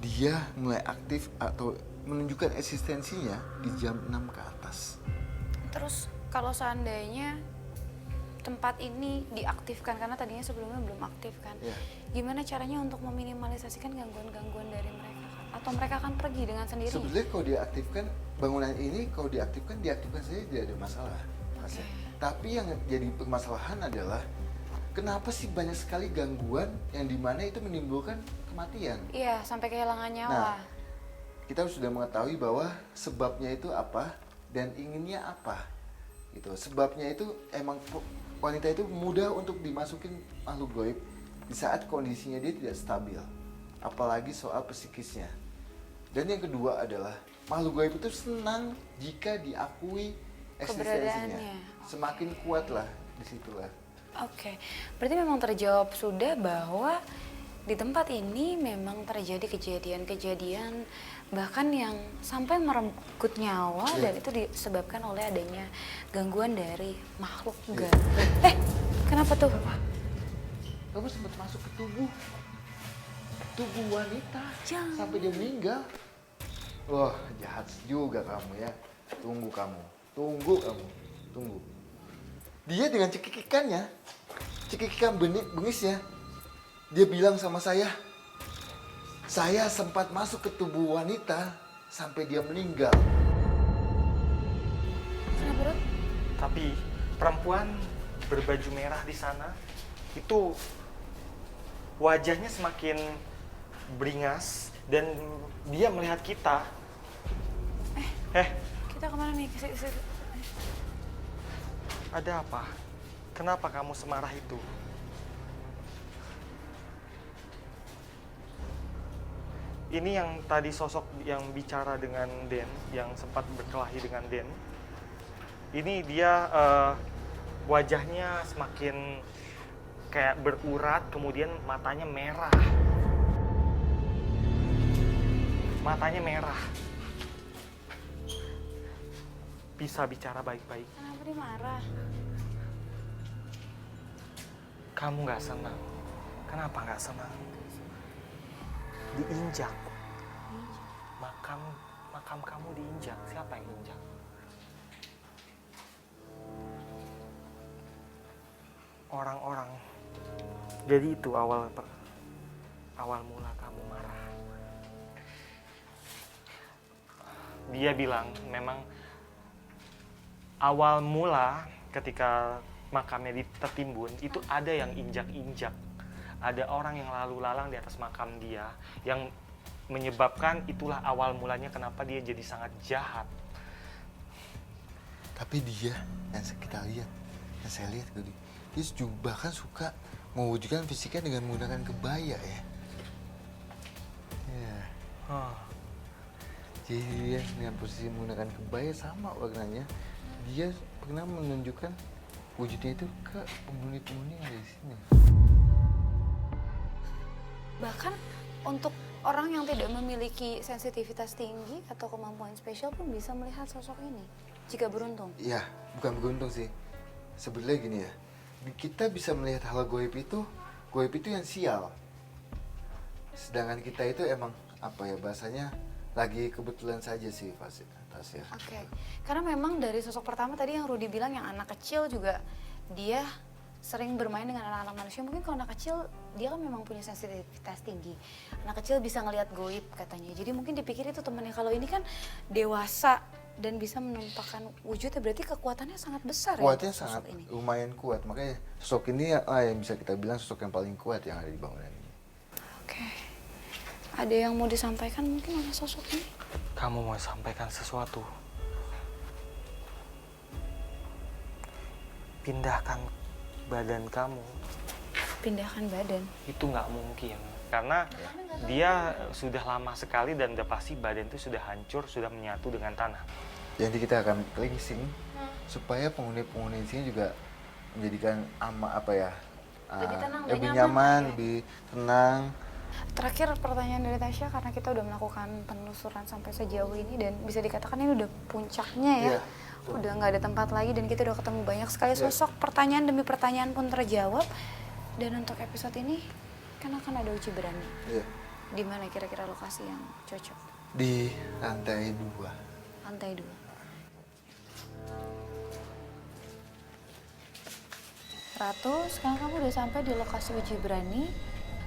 dia mulai aktif atau menunjukkan eksistensinya di jam 6 ke atas. Terus kalau seandainya tempat ini diaktifkan, karena tadinya sebelumnya belum aktif kan, gimana caranya untuk meminimalisasikan gangguan-gangguan dari mereka kan? Atau mereka akan pergi dengan sendirinya? Sebetulnya kalau diaktifkan, bangunan ini kalau diaktifkan saja tidak ada masalah. Okay. Tapi yang jadi permasalahan adalah kenapa sih banyak sekali gangguan yang dimana itu menimbulkan kematian? Iya, sampai kehilangan nyawa. Nah, kita sudah mengetahui bahwa sebabnya itu apa dan inginnya apa. Gitu. Sebabnya itu emang wanita itu mudah untuk dimasukin makhluk gaib di saat kondisinya dia tidak stabil, apalagi soal psikisnya. Dan yang kedua adalah makhluk gaib itu senang jika diakui eksistensinya. Semakin kuatlah disitulah. Oke, berarti memang terjawab sudah bahwa di tempat ini memang terjadi kejadian-kejadian bahkan yang sampai merenggut nyawa dan itu disebabkan oleh adanya gangguan dari makhluk gaib. Kenapa tuh? Kamu sempat masuk ke tubuh wanita sampai dia meninggal. Wah, jahat juga kamu ya. Tunggu. Dia dengan cekikikan bengisnya, dia bilang sama saya sempat masuk ke tubuh wanita sampai dia meninggal. Kenapa, Rut? Tapi perempuan berbaju merah di sana itu wajahnya semakin beringas dan dia melihat kita. Kita kemana nih? Ada apa? Kenapa kamu semarah itu? Ini yang tadi sosok yang bicara dengan Den, yang sempat berkelahi dengan Den. Ini dia wajahnya semakin kayak berurat, kemudian matanya merah. Matanya merah. Bisa bicara baik-baik. Kenapa dia marah? Kamu nggak senang. Kenapa nggak senang? Diinjak. Makam kamu diinjak. Siapa yang injak? Orang-orang. Jadi itu awal mula kamu marah. Dia bilang memang awal mula ketika makamnya tertimbun itu ada yang injak-injak. Ada orang yang lalu lalang di atas makam dia yang menyebabkan itulah awal mulanya kenapa dia jadi sangat jahat. Tapi dia yang saya lihat tadi, dia juga bahkan suka mewujudkan fisiknya dengan menggunakan kebaya ya. Jadi dia dengan posisi menggunakan kebaya sama warnanya, dia pernah menunjukkan wujudnya itu ke penghuni-penghuni yang ada di sini. Bahkan untuk orang yang tidak memiliki sensitivitas tinggi atau kemampuan spesial pun bisa melihat sosok ini jika beruntung. Iya, bukan beruntung sih. Sebetulnya gini ya, kita bisa melihat hal goib itu yang sial. Sedangkan kita itu emang bahasanya lagi kebetulan saja sih, Tasya. Oke. Karena memang dari sosok pertama tadi yang Rudy bilang yang anak kecil juga dia sering bermain dengan anak-anak manusia. Mungkin kalau anak kecil dia kan memang punya sensitivitas tinggi. Anak kecil bisa ngelihat goib katanya. Jadi mungkin dipikir itu temennya. Kalau ini kan dewasa dan bisa menampakkan wujudnya, berarti kekuatannya sangat besar. Kuatnya ya sangat ini. Lumayan kuat. Makanya sosok ini yang bisa kita bilang sosok yang paling kuat yang ada di bangunan ini. Oke. Ada yang mau disampaikan mungkin oleh sosok ini? Kamu mau sampaikan sesuatu? Pindahkan badan kamu. Pindahkan badan? Itu nggak mungkin. Karena dia sudah lama sekali dan udah pasti badan itu sudah hancur, sudah menyatu dengan tanah. Jadi kita akan cleansing supaya penghuni-penghuni di sini juga menjadikan lebih nyaman, lebih tenang. Terakhir pertanyaan dari Tasya, karena kita udah melakukan penelusuran sampai sejauh ini dan bisa dikatakan ini udah puncaknya ya. Udah nggak ada tempat lagi dan kita udah ketemu banyak sekali sosok. Pertanyaan demi pertanyaan pun terjawab. Dan untuk episode ini kan akan ada uji berani. Di mana kira-kira lokasi yang cocok? Di lantai 2. Lantai 2. Ratu, sekarang kamu udah sampai di lokasi uji berani.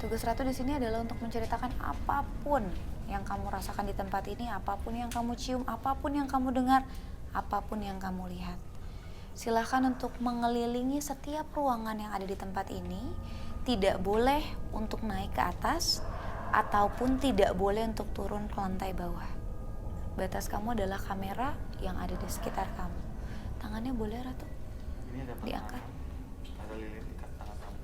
Tugas Ratu di sini adalah untuk menceritakan apapun yang kamu rasakan di tempat ini, apapun yang kamu cium, apapun yang kamu dengar, apapun yang kamu lihat. Silahkan untuk mengelilingi setiap ruangan yang ada di tempat ini. Tidak boleh untuk naik ke atas, ataupun tidak boleh untuk turun ke lantai bawah. Batas kamu adalah kamera yang ada di sekitar kamu. Tangannya boleh, Ratu? Ini ada Diangkat. Ada lilin di tangan kamu.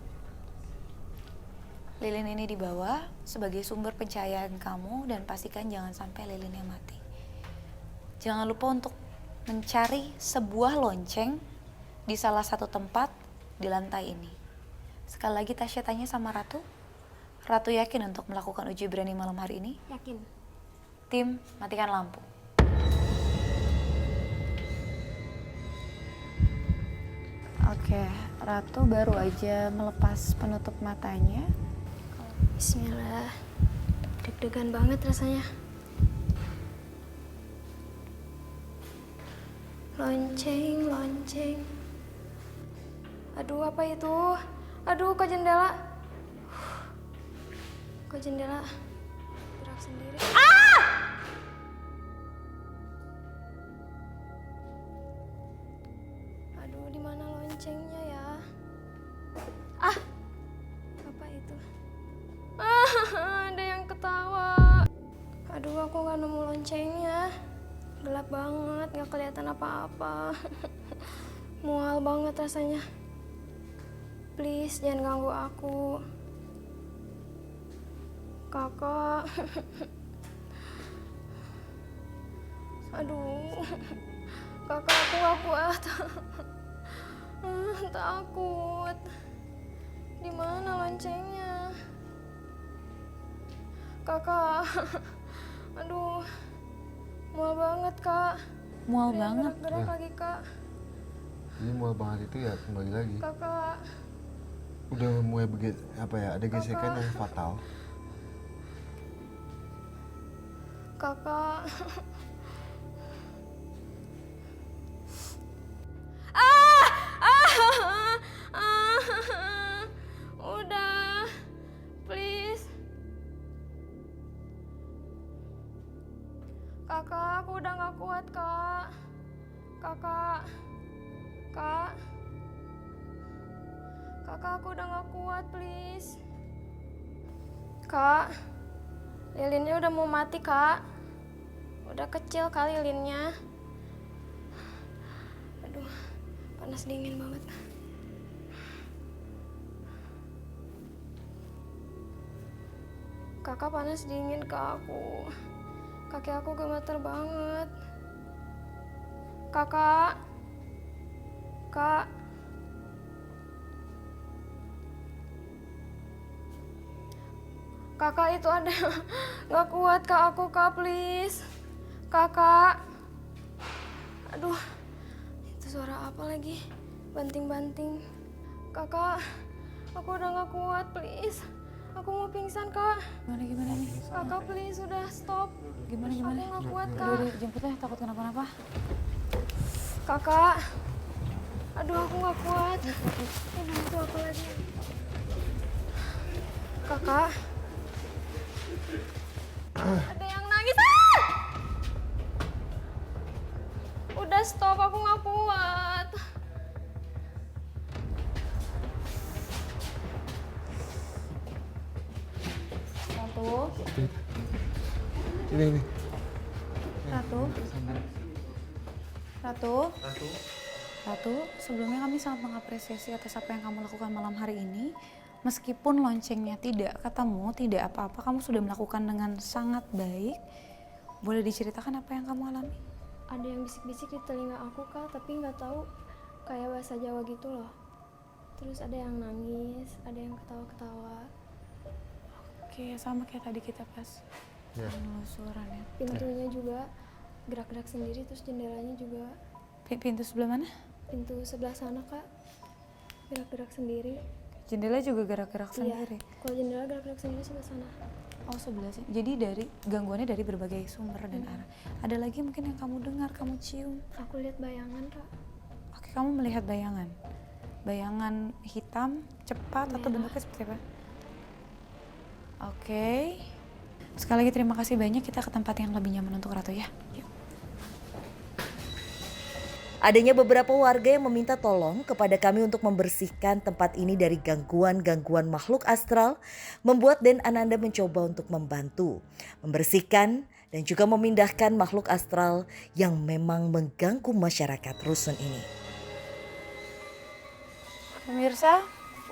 Lilin ini dibawa sebagai sumber pencahayaan kamu dan pastikan jangan sampai lilinnya mati. Jangan lupa untuk mencari sebuah lonceng di salah satu tempat di lantai ini. Sekali lagi Tasya tanya sama Ratu. Ratu yakin untuk melakukan uji berani malam hari ini? Yakin. Tim, matikan lampu. Oke, Ratu baru aja melepas penutup matanya. Bismillah. Deg-degan banget rasanya. Lonceng, lonceng. Aduh, apa itu? Aduh, kok jendela? Kok jendela gerak sendiri? Aduh, di mana loncengnya ya? Apa itu? Ada yang ketawa. Aduh, aku nggak nemu loncengnya. Gelap banget, nggak kelihatan apa-apa. Mual banget rasanya. Please, jangan ganggu aku. Kakak. Aduh. Kakak, aku nggak kuat. Takut. Di mana loncengnya? Kakak. Aduh. Mual banget, Kak. Mual Dia banget. gerak-gerak lagi, Kak. Jadi mual banget itu ya kembali lagi. Kakak. Udah mulai ada gesekan yang fatal. Kakak. Udah. Please. Kakak, aku udah gak kuat, Kak. Kakak. Kak. Kakak, aku udah gak kuat, please. Kak. Lilinnya udah mau mati, Kak. Udah kecil kali lilinnya. Aduh, panas dingin banget. Kakak, panas dingin ke aku. Kaki aku gemeter banget. Kakak. Kak. Kakak, itu ada nggak kuat, Kak, aku, Kak, please. Kakak. Aduh, itu suara apa lagi? Banting-banting. Kakak, aku udah nggak kuat, please. Aku mau pingsan, Kak. Gimana nih? Kakak, please, udah stop. Gimana? Aku nggak kuat, Kak. Udah jemputnya, takut kenapa-napa. Kakak. Aduh, aku nggak kuat. Ini itu apa lagi? Kakak. Ada yang nangis. Udah stop, aku nggak kuat. Ratu, Ini. Ratu, Ratu, Ratu, Ratu. Sebelumnya kami sangat mengapresiasi atas apa yang kamu lakukan malam hari ini. Meskipun loncengnya tidak ketemu, tidak apa-apa, kamu sudah melakukan dengan sangat baik. Boleh diceritakan apa yang kamu alami? Ada yang bisik-bisik di telinga aku, Kak, tapi nggak tahu kayak bahasa Jawa gitu loh. Terus ada yang nangis, ada yang ketawa-ketawa. Oke, sama kayak tadi kita pas penelusuran ya. Pintunya juga gerak-gerak sendiri, terus jendelanya juga. Pintu sebelah mana? Pintu sebelah sana, Kak, gerak-gerak sendiri. Jendela juga gerak-gerak Iya. sendiri. Kalau jendela gerak-gerak sendiri sebelah sana. Oh sebelah sini. Jadi dari gangguannya dari berbagai sumber dan arah. Ada lagi mungkin yang kamu dengar, kamu cium. Aku lihat bayangan, Kak. Oke, kamu melihat bayangan. Bayangan hitam, cepat atau bentuknya seperti apa? Oke. Sekali lagi terima kasih banyak. Kita ke tempat yang lebih nyaman untuk Ratu ya. Yuk. Adanya beberapa warga yang meminta tolong kepada kami untuk membersihkan tempat ini dari gangguan-gangguan makhluk astral, membuat Den Ananda mencoba untuk membantu, membersihkan dan juga memindahkan makhluk astral yang memang mengganggu masyarakat rusun ini. Pemirsa,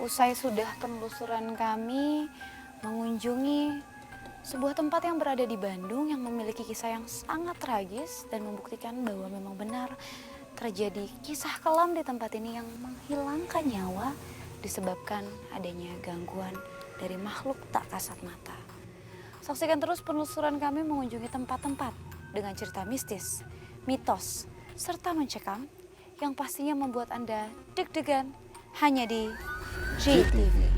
usai sudah penelusuran kami mengunjungi sebuah tempat yang berada di Bandung yang memiliki kisah yang sangat tragis dan membuktikan bahwa memang benar terjadi kisah kelam di tempat ini yang menghilangkan nyawa disebabkan adanya gangguan dari makhluk tak kasat mata. Saksikan terus penelusuran kami mengunjungi tempat-tempat dengan cerita mistis, mitos, serta mencekam yang pastinya membuat Anda deg-degan hanya di JTV.